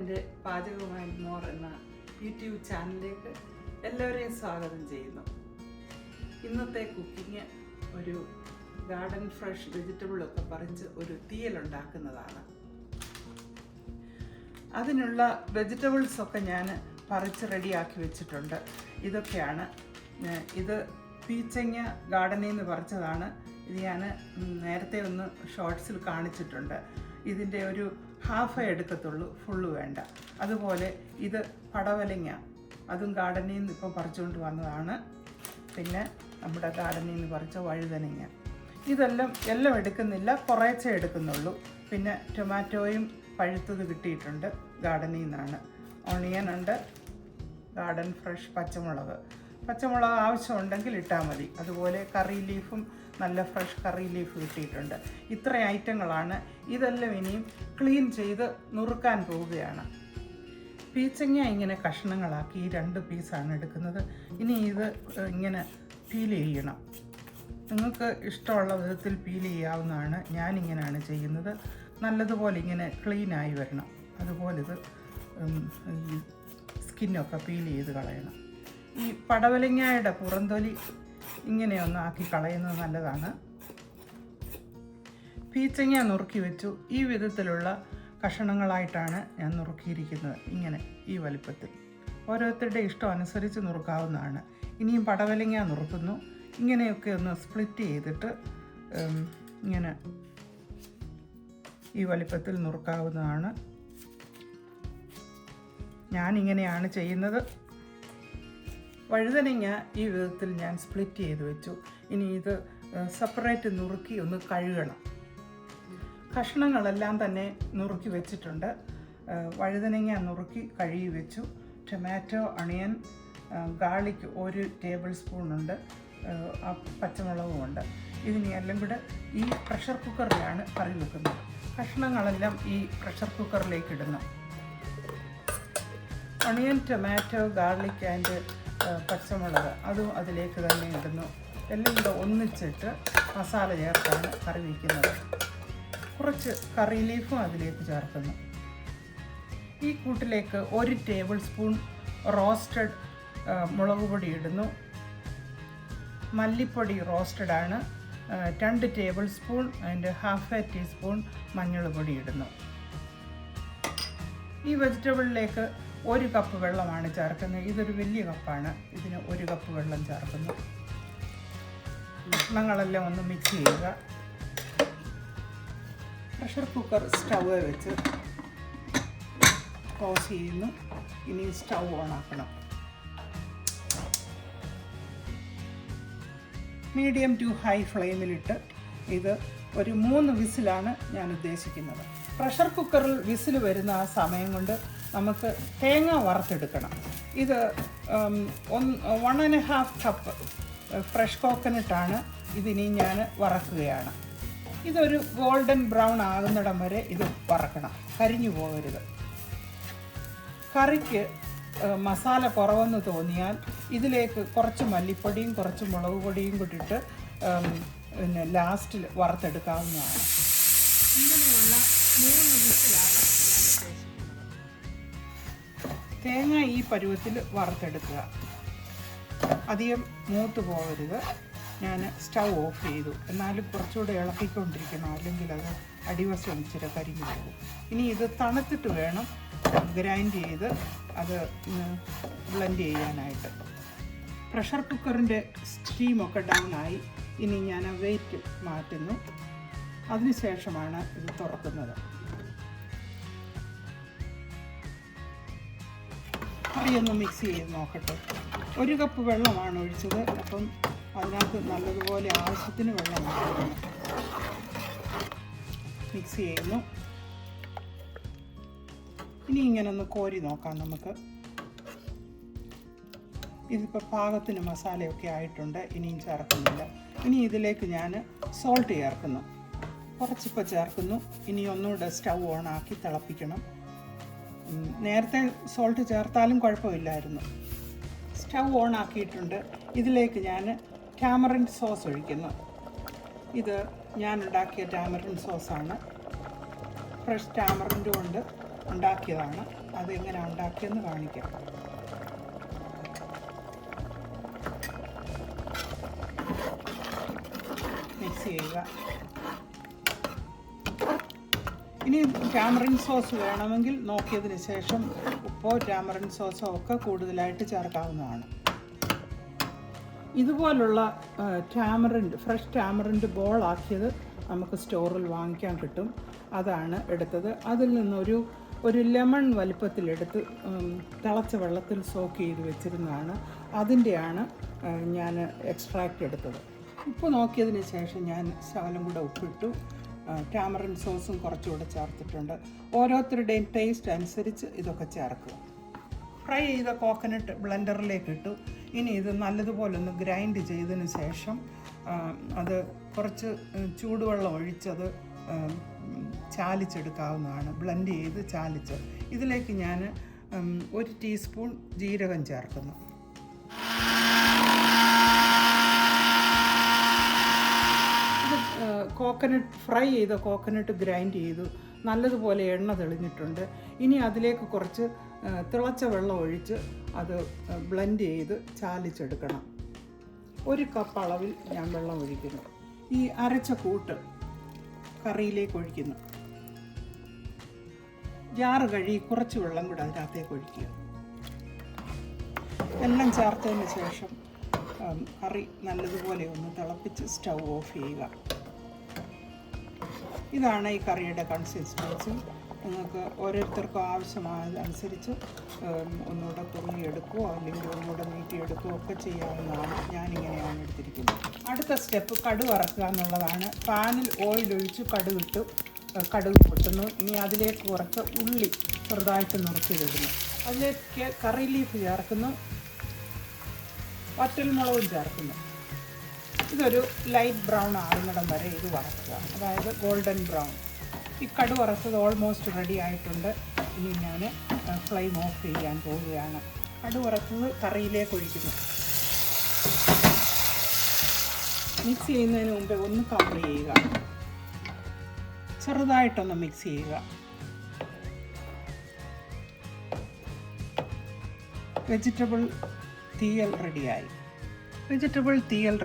എൻ്റെ പാചകവുമായി മോർ എന്ന യൂട്യൂബ് ചാനലിലേക്ക് എല്ലാവരെയും സ്വാഗതം ചെയ്യുന്നു. ഇന്നത്തെ കുക്കിംഗ് ഒരു ഗാർഡൻ ഫ്രഷ് വെജിറ്റബിളൊക്കെ പറിച്ച് ഒരു തീയലുണ്ടാക്കുന്നതാണ്. അതിനുള്ള വെജിറ്റബിൾസൊക്കെ ഞാൻ പറിച്ച് റെഡിയാക്കി വെച്ചിട്ടുണ്ട്. ഇതൊക്കെയാണ്. ഇത് പീച്ചങ്ങ ഗാർഡനിൽ നിന്ന് പറിച്ചതാണ്. ഇത് ഞാൻ നേരത്തെ ഒന്ന് ഷോർട്സിൽ കാണിച്ചിട്ടുണ്ട്. ഇതിൻ്റെ ഒരു ഹാഫേ എടുക്കത്തുള്ളൂ, ഫുള്ള് വേണ്ട. അതുപോലെ ഇത് പടവലങ്ങ, അതും ഗാർഡനിൽ നിന്ന് ഇപ്പം പറിച്ചുകൊണ്ട് വന്നതാണ്. പിന്നെ നമ്മുടെ ഗാർഡനിൽ നിന്ന് പറിച്ച വഴുതനങ്ങ. എല്ലാം എടുക്കുന്നില്ല, കുറേച്ചേ എടുക്കുന്നുള്ളൂ. പിന്നെ ടൊമാറ്റോയും പഴുത്തത് കിട്ടിയിട്ടുണ്ട്, ഗാർഡനിൽ നിന്നാണ്. ഓണിയൻ ഉണ്ട്, ഗാർഡൻ ഫ്രഷ് പച്ചമുളക് ആവശ്യമുണ്ടെങ്കിൽ ഇട്ടാൽ മതി. അതുപോലെ കറി ലീഫും നല്ല ഫ്രഷ് കറി ലീഫ് കിട്ടിയിട്ടുണ്ട്. ഇത്ര ഐറ്റങ്ങളാണ്. ഇതെല്ലാം ഇനിയും ക്ലീൻ ചെയ്ത് നുറുക്കാൻ പോവുകയാണ്. പീച്ചങ്ങ ഇങ്ങനെ കഷ്ണങ്ങളാക്കി 2 പീസാണ് എടുക്കുന്നത്. ഇനി ഇത് ഇങ്ങനെ പീൽ ചെയ്യണം. നിങ്ങൾക്ക് ഇഷ്ടമുള്ള വിധത്തിൽ പീൽ ചെയ്യാവുന്നതാണ്. ഞാനിങ്ങനെയാണ് ചെയ്യുന്നത്. നല്ലതുപോലെ ഇങ്ങനെ ക്ലീനായി വരണം. അതുപോലെ ഇത് ഈ സ്കിന്നൊക്കെ പീൽ ചെയ്ത് കളയണം. ഈ പടവലങ്ങയുടെ പുറന്തൊലി ഇങ്ങനെയൊന്ന് ആക്കി കളയുന്നത് നല്ലതാണ്. പീച്ചങ്ങ നുറുക്കി വെച്ചു. ഈ വിധത്തിലുള്ള കഷണങ്ങളായിട്ടാണ് ഞാൻ നുറുക്കിയിരിക്കുന്നത്. ഇങ്ങനെ ഈ വലിപ്പത്തിൽ. ഓരോരുത്തരുടെ ഇഷ്ടം അനുസരിച്ച് നുറുക്കാവുന്നതാണ്. ഇനിയും പടവലങ്ങ നുറുക്കുന്നു. ഇങ്ങനെയൊക്കെ ഒന്ന് സ്പ്ലിറ്റ് ചെയ്തിട്ട് ഇങ്ങനെ ഈ വലിപ്പത്തിൽ നുറുക്കാവുന്നതാണ്. ഞാനിങ്ങനെയാണ് ചെയ്യുന്നത്. വഴുതനങ്ങ ഈ വിധത്തിൽ ഞാൻ സ്പ്ലിറ്റ് ചെയ്ത് വെച്ചു. ഇനി ഇത് സെപ്പറേറ്റ് നുറുക്കി ഒന്ന് കഴുകണം. കഷ്ണങ്ങളെല്ലാം തന്നെ നുറുക്കി വെച്ചിട്ടുണ്ട്. വഴുതനങ്ങ നുറുക്കി കഴുകി വെച്ചു. ടൊമാറ്റോ, അണിയൻ, ഗാർലിക് 1 ടേബിൾ സ്പൂണുണ്ട്, പച്ചമുളകുമുണ്ട്. ഇതിനെല്ലാം കൂടെ ഈ പ്രഷർ കുക്കറിലാണ് കറി വെക്കുന്നത്. കഷ്ണങ്ങളെല്ലാം ഈ പ്രഷർ കുക്കറിലേക്ക് ഇടുന്നു. ഒണിയൻ, ടൊമാറ്റോ, ഗാർലിക് ആൻഡ് പച്ചമുളക് അതും അതിലേക്ക് തന്നെ ഇടുന്നു. എല്ലാം കൂടെ ഒന്നിച്ചിട്ട് മസാല ചേർത്താണ് കറി വയ്ക്കുന്നത്. കുറച്ച് കറി ലീഫും അതിലേക്ക് ചേർക്കുന്നു. ഈ കൂട്ടിലേക്ക് 1 ടേബിൾ സ്പൂൺ റോസ്റ്റഡ് മുളക് പൊടി ഇടുന്നു. മല്ലിപ്പൊടി റോസ്റ്റഡാണ്. 2 ടേബിൾ സ്പൂൺ അതിൻ്റെ ഹാഫ് ടീസ്പൂൺ മഞ്ഞൾ പൊടി ഇടുന്നു. ഈ വെജിറ്റബിളിലേക്ക് 1 കപ്പ് വെള്ളമാണ് ചേർക്കുന്നത്. ഇതൊരു വലിയ കപ്പാണ്. ഇതിന് 1 കപ്പ് വെള്ളം ചേർക്കുന്നു. കഷ്ണങ്ങളെല്ലാം ഒന്ന് മിക്സ് ചെയ്യുക. പ്രഷർ കുക്കർ സ്റ്റൗവ് വെച്ച് ക്ലോസ് ചെയ്യുന്നു. ഇനി സ്റ്റൗ ഓണാക്കണം. മീഡിയം ടു ഹൈ ഫ്ലെയിമിലിട്ട് ഇത് ഒരു 3 വിസിലാണ് ഞാൻ ഉദ്ദേശിക്കുന്നത്. പ്രഷർ കുക്കറിൽ വിസിൽ വരുന്ന ആ സമയം കൊണ്ട് നമുക്ക് തേങ്ങ വറുത്തെടുക്കണം. ഇത് 1.5 കപ്പ് ഫ്രഷ് കോക്കനട്ടാണ്. ഇതിനി ഞാൻ വറക്കുകയാണ്. ഇതൊരു ഗോൾഡൻ ബ്രൗൺ ആകുന്നിടം വരെ ഇത് വറക്കണം, കരിഞ്ഞു പോകരുത്. കറിക്ക് മസാല കുറവെന്ന് തോന്നിയാൽ ഇതിലേക്ക് കുറച്ച് മല്ലിപ്പൊടിയും കുറച്ച് മുളക് പൊടിയും കൂട്ടിയിട്ട് പിന്നെ ലാസ്റ്റിൽ വറുത്തെടുക്കാവുന്നതാണ്. ഇങ്ങനെയുള്ള 3 വിസിലാണ് ഞാൻ ഉദ്ദേശിക്കുന്നത്. തേങ്ങ ഈ പരുവത്തിൽ വറുത്തെടുക്കുക. അധികം മൂത്ത് പോകരുത്. ഞാൻ സ്റ്റൗ ഓഫ് ചെയ്തു. എന്നാലും കുറച്ചുകൂടെ ഇളക്കിക്കൊണ്ടിരിക്കണം, അല്ലെങ്കിൽ അത് അടിവശം ഇച്ചിരി കരിഞ്ഞു പോകും. ഇനി ഇത് തണുത്തിട്ട് വേണം ഗ്രൈൻഡ് ചെയ്ത് അത് ബ്ലെൻഡ് ചെയ്യാനായിട്ട്. പ്രഷർ കുക്കറിൻ്റെ സ്റ്റീമൊക്കെ ഡൗൺ ആയി. ഇനി ഞാൻ വെയിറ്റ് മാറ്റുന്നു. അതിനുശേഷമാണ് ഇത് തുറക്കുന്നത്. കറിയൊന്ന് മിക്സ് ചെയ്ത് നോക്കട്ടെ. 1 കപ്പ് വെള്ളമാണ് ഒഴിച്ചത്. അപ്പം അതിനകത്ത് നല്ലതുപോലെ ആവശ്യത്തിന് വെള്ളം ഒഴിക്കണം. മിക്സ് ചെയ്യുന്നു. ഇനി ഇങ്ങനെ ഒന്ന് കോരി നോക്കാം നമുക്ക്. ഇതിപ്പോൾ പാകത്തിന് മസാലയൊക്കെ ആയിട്ടുണ്ട്. ഇനിയും ചേർക്കുന്നില്ല. ഇനി ഇതിലേക്ക് ഞാൻ സോൾട്ട് ചേർക്കുന്നു. കുറച്ചിപ്പോൾ ചേർക്കുന്നു. ഇനി ഒന്നുകൂടെ സ്റ്റൗ ഓണാക്കി തിളപ്പിക്കണം. നേരത്തെ സോൾട്ട് ചേർത്താലും കുഴപ്പമില്ലായിരുന്നു. സ്റ്റൗ ഓൺ ആക്കിയിട്ടുണ്ട്. ഇതിലേക്ക് ഞാൻ ടാമറിൻ സോസ് ഒഴിക്കുന്നു. ഇത് ഞാൻ ഉണ്ടാക്കിയ ടാമറിൻ സോസാണ്. ഫ്രഷ് ടാമറിൻ്റെ കൊണ്ട് ഉണ്ടാക്കിയതാണ്. അതെങ്ങനെ ഉണ്ടാക്കിയെന്ന് കാണിക്കാം. മിക്സ് ചെയ്യുക. ഇനി ടാമറിൻ സോസ് വേണമെങ്കിൽ നോക്കിയതിന് ശേഷം ഉപ്പോ ടാമറിൻ സോസോ ഒക്കെ കൂടുതലായിട്ട് ചേർക്കാവുന്നതാണ്. ഇതുപോലുള്ള ഫ്രഷ് ടാമറിൻ്റെ ബോളാക്കിയത് നമുക്ക് സ്റ്റോറിൽ വാങ്ങിക്കാൻ കിട്ടും. അതാണ് എടുത്തത്. അതിൽ നിന്നൊരു ലെമൺ വലിപ്പത്തിലെടുത്ത് തിളച്ച വെള്ളത്തിൽ സോക്ക് ചെയ്ത് വെച്ചിരുന്നതാണ്. അതിൻ്റെയാണ് ഞാൻ എക്സ്ട്രാക്റ്റ് എടുത്തത്. ഉപ്പ് നോക്കിയതിന് ശേഷം ഞാൻ ശകലം കൂടെ ഉപ്പിട്ടു. ടാമറിൻ സോസും കുറച്ചുകൂടെ ചേർത്തിട്ടുണ്ട്. ഓരോരുത്തരുടെയും ടേസ്റ്റ് അനുസരിച്ച് ഇതൊക്കെ ചേർക്കുക. ഫ്രൈ ചെയ്ത കോക്കനട്ട് ബ്ലെൻഡറിലേക്ക് ഇട്ടു. ഇനി ഇത് നല്ലതുപോലെ ഒന്ന് ഗ്രൈൻഡ് ചെയ്തതിന് ശേഷം അത് കുറച്ച് ചൂടുവെള്ളം ഒഴിച്ചത് ചാലിച്ചെടുക്കാവുന്നതാണ്. ബ്ലെൻഡ് ചെയ്ത് ചാലിച്ച് ഇതിലേക്ക് ഞാൻ 1 ടീസ്പൂൺ ജീരകം ചേർക്കുന്നു. ഫ്രൈ ചെയ്ത കോക്കനട്ട് ഗ്രൈൻഡ് ചെയ്തു. നല്ലതുപോലെ എണ്ണ തെളിഞ്ഞിട്ടുണ്ട്. ഇനി അതിലേക്ക് കുറച്ച് തിളച്ച വെള്ളം ഒഴിച്ച് അത് ബ്ലെൻഡ് ചെയ്ത് ചാലിച്ചെടുക്കണം. 1 കപ്പ് അളവിൽ ഞാൻ വെള്ളം ഒഴിക്കുന്നു. ഈ അരച്ച കൂട്ട് കറിയിലേക്ക് ഒഴിക്കുന്നു. ജാറ് കഴുകി കുറച്ച് വെള്ളം കൂടെ അതിനകത്തേക്ക് ഒഴിക്കുക. എല്ലാം ചേർത്തതിന് ശേഷം കറി നല്ലതുപോലെ ഒന്ന് തിളപ്പിച്ച് സ്റ്റൗ ഓഫ് ചെയ്യുക. ഇതാണ് ഈ കറിയുടെ കൺസിസ്റ്റൻസി. നിങ്ങൾക്ക് ഓരോരുത്തർക്കും ആവശ്യമായതനുസരിച്ച് ഒന്നുകൂടെ കുറുകിയെടുക്കുകയോ അല്ലെങ്കിൽ ഒന്നുകൂടെ നീട്ടിയെടുക്കുകയോ ഒക്കെ ചെയ്യാവുന്നതാണ്. ഞാനിങ്ങനെയാണ് എടുത്തിരിക്കുന്നത്. അടുത്ത സ്റ്റെപ്പ് കടുക് വറക്കുക എന്നുള്ളതാണ്. പാനിൽ ഓയിൽ ഒഴിച്ച് കടുക് പൊട്ടുന്നു. ഇനി അതിലേക്ക് കുറച്ച് ഉള്ളി ചെറുതായിട്ട് നുറുക്കിയിടുന്നു. അതിലേക്ക് കറി ലീഫ് ചേർക്കുന്നു. വറ്റൽമുളകും ചേർക്കുന്നു. ഇതൊരു ലൈറ്റ് ബ്രൗൺ ആകുന്നിടം വരെ ഇത് വറക്കുക, അതായത് ഗോൾഡൻ ബ്രൗൺ. ഈ കടുക് വറുത്തത് ഓൾമോസ്റ്റ് റെഡി ആയിട്ടുണ്ട്. ഇനി ഞാൻ ഫ്ലെയിം ഓഫ് ചെയ്യാൻ പോവുകയാണ്. കടുക് വറുത്തത് കറിയിലേക്ക് ഒഴിക്കുന്നു. മിക്സ് ചെയ്യുന്നതിന് മുമ്പേ ഒന്ന് കവർ ചെയ്യുക. ചെറുതായിട്ടൊന്ന് മിക്സ് ചെയ്യുക. വെജിറ്റബിൾ തീയൽ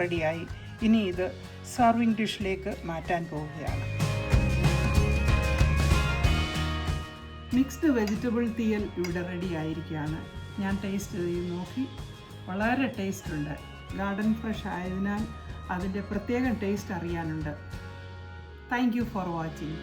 റെഡിയായി. ഇനി ഇത് സർവിങ് ഡിഷിലേക്ക് മാറ്റാൻ പോവുകയാണ്. മിക്സ്ഡ് വെജിറ്റബിൾ തീയൽ ഇവിടെ റെഡി ആയിരിക്കുകയാണ്. ഞാൻ ടേസ്റ്റ് ചെയ്ത് നോക്കി. വളരെ ടേസ്റ്റ് ഉണ്ട്. ഗാർഡൻ ഫ്രഷ് ആയതിനാൽ അതിൻ്റെ പ്രത്യേകം ടേസ്റ്റ് അറിയാനുണ്ട്. Thank you for watching.